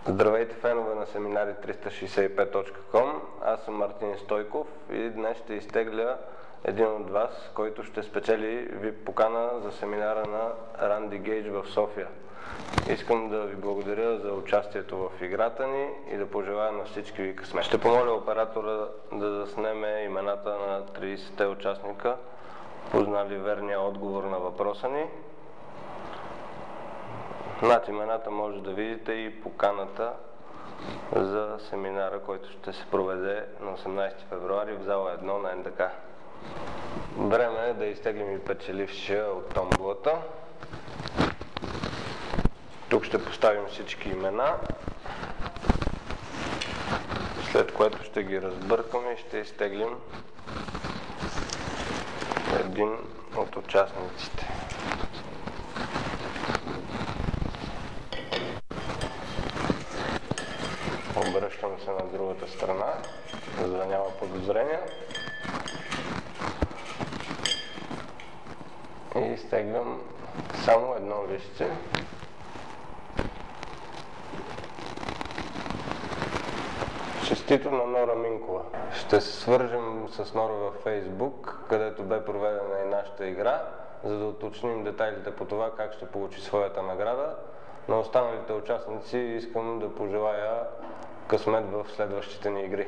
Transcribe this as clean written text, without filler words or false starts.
Здравейте, фенове на семинари365.com. Аз съм Мартин Стойков и днес ще изтегля един от вас, който ще спечели VIP покана за семинара на Ранди Гейдж в София. Искам да ви благодаря за участието в играта ни и да пожелая на всички ви късмет. Ще помоля оператора да заснеме имената на 30-те участника, познали верния отговор на въпроса ни. Над имената може да видите и поканата за семинара, който ще се проведе на 18 февруари в зала 1 на НДК. Време е да изтеглим и печелившия от томболата. Тук ще поставим всички имена, след което ще ги разбъркаме и ще изтеглим един от участниците. Обръщам се на другата страна, за да няма подозрения. И изтеглям само едно листче. Честито на Нора Минкова. Ще се свържем с Нора във Фейсбук, където бе проведена и нашата игра, за да уточним детайлите по това как ще получи своята награда. На останалите участници искам да пожелая късмет в следващите ни игри.